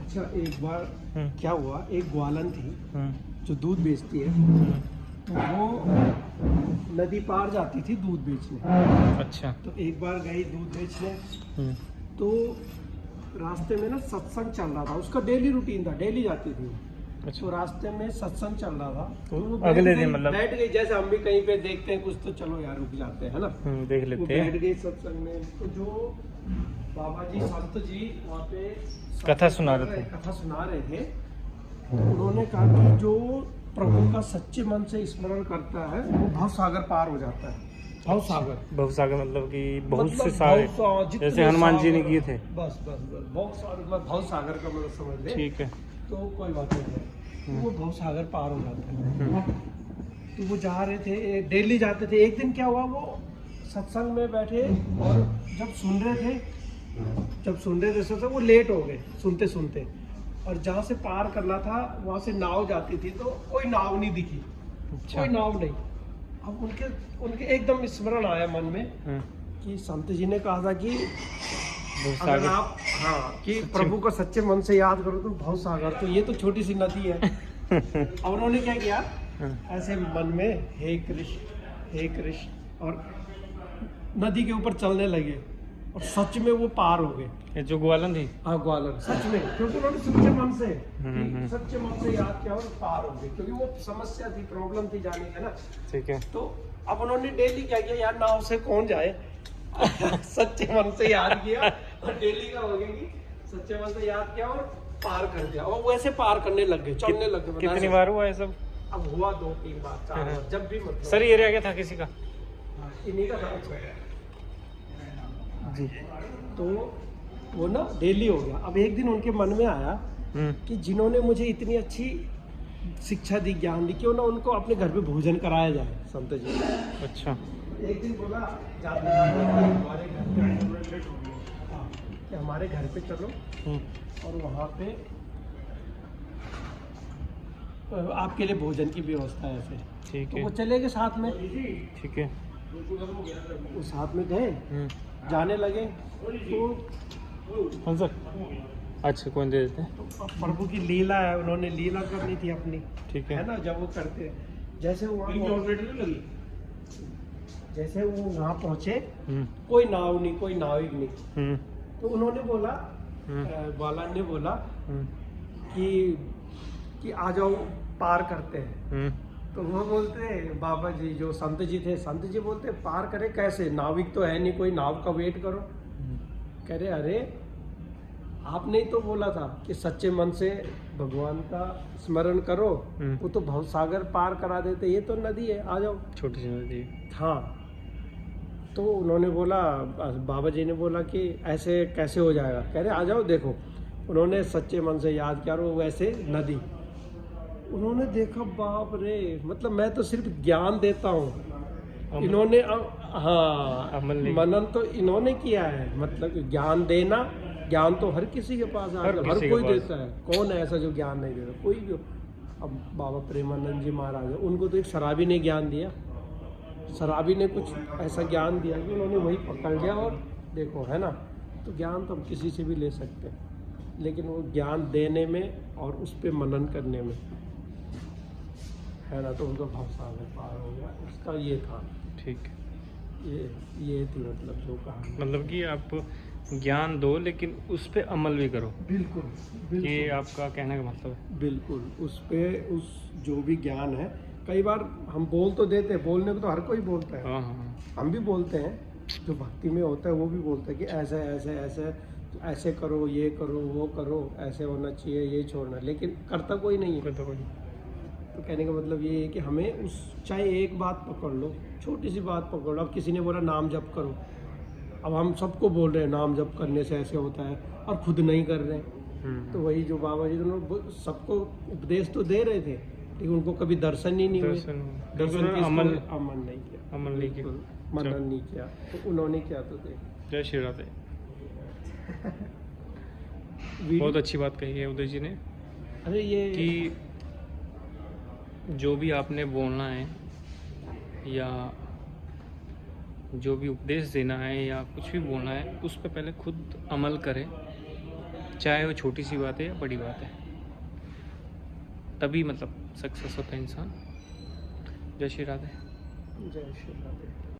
अच्छा, एक बार क्या हुआ, एक ग्वालन थी हम्म, जो दूध बेचती है, तो वो नदी पार जाती थी दूध बेचने। अच्छा। तो एक बार गई दूध बेचने, हम्म, तो रास्ते में ना सत्संग चल रहा था, उसका डेली रूटीन था, डेली जाती थी। अच्छा। तो रास्ते में सत्संग चल रहा था, तो वो अगले दिन मतलब बैठ गई, जैसे हम भी कहीं पे देखते हैं कुछ तो चलो यार रुक जाते हैं, है ना। देख वो लेते हैं। बैठ गई सत्संग में, तो जो बाबा जी संत जी वहाँ पे कथा सुना रहे थे। कथा सुना रहे थे, उन्होंने कहा कि जो प्रभु का सच्चे मन से स्मरण करता है वो भव सागर पार हो जाता है। भव सागर, भवसागर मतलब कि बहुत मतलब से सारे, जितने जैसे हनुमान जी ने सागर- किए थे। बस बस बस भव सागर, मतलब भव सागर का मतलब समझ ले। ठीक है। तो कोई बात नहीं है, तो वो भव सागर पार हो जाता है। तो वो जा रहे थे, डेली जाते थे। एक दिन क्या हुआ, वो सत्संग में बैठे और जब सुन रहे थे सत्संग, वो लेट हो गए सुनते सुनते, और जहाँ से पार करना था वहाँ से नाव जाती थी, तो कोई नाव नहीं दिखी, अच्छा। कोई नाव नहीं। अब उनके उनके एकदम स्मरण आया मन में कि संत जी ने कहा था कि अगर भवसागर। आप, हाँ, कि प्रभु को सच्चे मन से याद करो तो भव सागर, तो ये तो छोटी सी नदी है। और उन्होंने क्या किया, ऐसे मन में हे कृष्ण, और नदी के ऊपर चलने लगे, और सच में वो पार हो गए। ये जो ग्वालन थी। हाँ, ग्वालन, सच में, क्योंकि उन्होंने सच्चे मन से सच्चे मन से याद किया और पार हो गए, क्योंकि वो समस्या थी, प्रॉब्लम थी जाने का ना। ठीक है। तो अब उन्होंने डेली क्या किया, यार नाव से कौन जाए। सच्चे मन से याद किया, और डेली का हो गया कि सच्चे मन से याद किया और पार कर दिया, और वैसे पार करने लग गए, चलने लग गए। कितनी बार हुआ है सब? अब हुआ 2-3 बार, 4 बार, जब भी मतलब। सर एरिया क्या था किसी का? इन्हीं का था जी। तो वो ना डेली हो गया। अब एक दिन उनके मन में आया कि जिन्होंने मुझे इतनी अच्छी शिक्षा दी, ज्ञान दी, क्यों ना उनको अपने घर पे भोजन कराया जाए संत जी। अच्छा। एक दिन बोला जाते हमारे घर पे, कि हमारे घर पे चलो और वहाँ पे आपके लिए भोजन की व्यवस्था है ऐसे। ठीक तो है। वो चले गए साथ में, ठीक है। वो साथ में गए, जाने लगे, तो कौन सर? अच्छा, कौन दे देते हैं? अब प्रभु की लीला है, उन्होंने लीला करनी थी अपनी, ठीक है। है ना। जब वो करते हैं, जैसे वो वहाँ पहुँचे, कोई नाव नहीं, कोई नाविक नहीं। तो उन्होंने बोला, ग्वालन ने बोला कि आ जाओ पार करते हैं। तो वो बोलते, बाबा जी जो संत जी थे, संत जी बोलते पार करे कैसे, नाविक तो है नहीं, कोई नाव का वेट करो। कह रहे अरे आपने ही तो बोला था कि सच्चे मन से भगवान का स्मरण करो, वो तो भव सागर पार करा देते, ये तो नदी है, आ जाओ। छोटी सी नदी। हाँ। तो उन्होंने बोला, बाबा जी ने बोला कि ऐसे कैसे हो जाएगा। कह रहे आ जाओ, देखो। उन्होंने सच्चे मन से याद किया, वो वैसे नदी। उन्होंने देखा, बाप रे, मतलब मैं तो सिर्फ ज्ञान देता हूँ, इन्होंने हाँ मनन तो इन्होंने किया है, मतलब ज्ञान देना, ज्ञान तो हर किसी के पास हर कोई देता है, कौन है ऐसा जो ज्ञान नहीं देता, कोई भी। अब बाबा प्रेमानंद जी महाराज, उनको तो एक शराबी ने ज्ञान दिया, शराबी ने कुछ ऐसा ज्ञान दिया कि उन्होंने वही पकड़ लिया, और देखो, है ना। तो ज्ञान तो हम किसी से भी ले सकते हैं, लेकिन वो ज्ञान देने में और उस पर मनन करने में, है ना, तो उनका भव सागर पार हो गया। उसका ये था। ठीक। ये थी मतलब जो कहा, मतलब कि आप ज्ञान दो लेकिन उस पे अमल भी करो। बिल्कुल ये आपका कहने का मतलब है। बिल्कुल उस पे, उस जो भी ज्ञान है, कई बार हम बोल तो देते हैं, बोलने को तो हर कोई बोलता है, हाँ हाँ। हम भी बोलते हैं, जो भक्ति में होता है वो भी बोलता है कि ऐसे ऐसे ऐसे ऐसे करो, ये करो, वो करो, ऐसे होना चाहिए, ये छोड़ना, लेकिन करता कोई नहीं है। तो कहने का मतलब ये है कि हमें उस, चाहे एक बात पकड़ लो, छोटी सी बात पकड़ लो। अब किसी ने बोला नाम जप करो, अब हम सबको बोल रहे हैं नाम जप करने से ऐसे होता है, और खुद नहीं कर रहे हैं। तो वही जो बाबा जी दोनों सबको उपदेश तो दे रहे थे, लेकिन उनको कभी दर्शन ही नहीं हुए, दर्शन अमल नहीं किया, अमल नहीं किया, मनन नहीं किया। तो उन्होंने क्या तो थे। जय श्री राधे। बहुत अच्छी बात कही है उदय जी ने, अरे ये कि जो भी आपने बोलना है या जो भी उपदेश देना है या कुछ भी बोलना है, उस पर पहले खुद अमल करें, चाहे वो छोटी सी बात है या बड़ी बात है, तभी मतलब सक्सेस होता है इंसान। जय श्री राधे। जय श्री राधे।